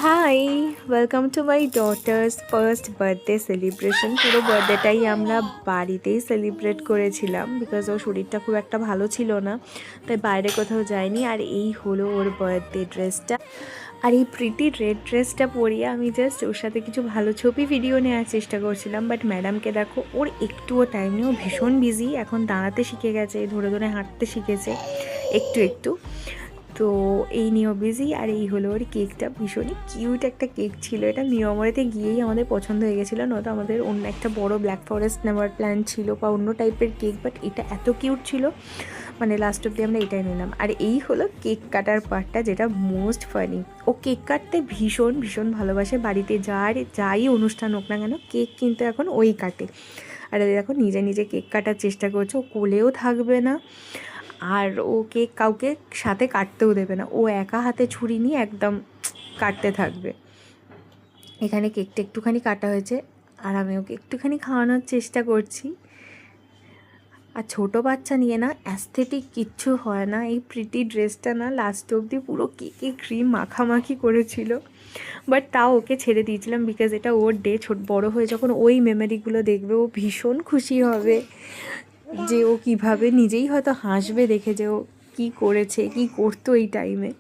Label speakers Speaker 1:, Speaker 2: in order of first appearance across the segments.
Speaker 1: High, welcome to my daughter's first birthday celebration. পুরো বার্থডেটাই আমরা বাড়িতেই সেলিব্রেট করেছিলাম, বিকজ ওর শরীরটা খুব একটা ভালো ছিল না, তাই বাইরে কোথাও যায়নি। আর এই হলো ওর বার্থডে ড্রেসটা। আর এই প্রিটি রেড ড্রেসটা পরিয়ে আমি জাস্ট ওর সাথে কিছু ভালো ছবি ভিডিও নেওয়ার চেষ্টা করছিলাম। বাট ম্যাডামকে দেখো, ওর একটুও টাইম নেই, ও ভীষণ বিজি। এখন দাঁড়াতে শিখে গেছে, ধরে ধরে হাঁটতে শিখেছে একটু একটু। তো এই নিয়েও বিজি। আর এই হলো ওর কেকটা, ভীষণই কিউট একটা কেক ছিল। এটা মিয়ামরিতে গিয়েই আমাদের পছন্দ হয়ে গেছিলো, নয়তো আমাদের অন্য একটা বড় ব্ল্যাক ফরেস্ট নেওয়ার প্ল্যান ছিল বা অন্য টাইপের কেক, বাট এটা এত কিউট ছিল, মানে লাস্ট অব্দি আমরা এটাই নিলাম। আর এই হলো কেক কাটার পার্টটা, যেটা মোস্ট ফানি। ও কেক কাটতে ভীষণ ভীষণ ভালোবাসে। বাড়িতে যাই অনুষ্ঠান হোক না কেন, কেক কিন্তু এখন ওই কাটে। আর দেখো নিজে নিজে কেক কাটার চেষ্টা করছে, ও কোলেও থাকবে না, আর ও কেক কাউকে সাথে কাটতেও দেবে না, ও একা হাতে ছুরি নিয়ে একদম কাটতে থাকবে। এখানে কেকটা একটুখানি কাটা হয়েছে, আর আমি ওকে একটুখানি খাওয়ানোর চেষ্টা করছি। আর ছোটো বাচ্চা নিয়ে না অ্যাস্থেটিক কিচ্ছু হয় না। এই প্রিটি ড্রেসটা না লাস্ট অবধি পুরো কেকে ক্রিম মাখামাখি করেছিল, বাট তাও ওকে ছেড়ে দিয়েছিলাম, বিকজ এটা ওর ডে। বড়ো হয়ে যখন ওই মেমোরিগুলো দেখবে, ও ভীষণ খুশি হবে, যে ও কীভাবে নিজেই হয়তো হাসবে দেখে যে ও কী করেছে, কী করতো এই টাইমে।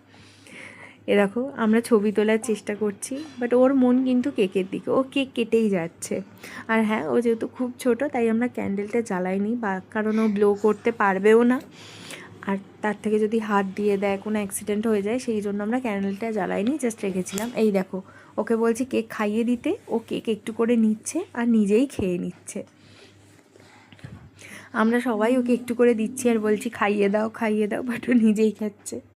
Speaker 1: এ দেখো আমরা ছবি তোলার চেষ্টা করছি, বাট ওর মন কিন্তু কেকের দিকে, ও কেক কেটেই যাচ্ছে। আর হ্যাঁ, ও যেহেতু খুব ছোট, তাই আমরা ক্যান্ডেলটা জ্বালাইনি, বা কারণ ও ব্লো করতে পারবেও না, আর তার থেকে যদি হাত দিয়ে দেয় কোনো অ্যাক্সিডেন্ট হয়ে যায়, সেই জন্য আমরা ক্যান্ডেলটা জ্বালাইনি, জাস্ট রেখেছিলাম। এই দেখো, ওকে বলছি কেক খাইয়ে দিতে, ও কেক একটু করে নিচ্ছে আর নিজেই খেয়ে নিচ্ছে। আমরা সবাই ওকে একটু করে দিচ্ছি আর বলছি খাইয়ে দাও খাইয়ে দাও, বাট ও নিজেই খাচ্ছে।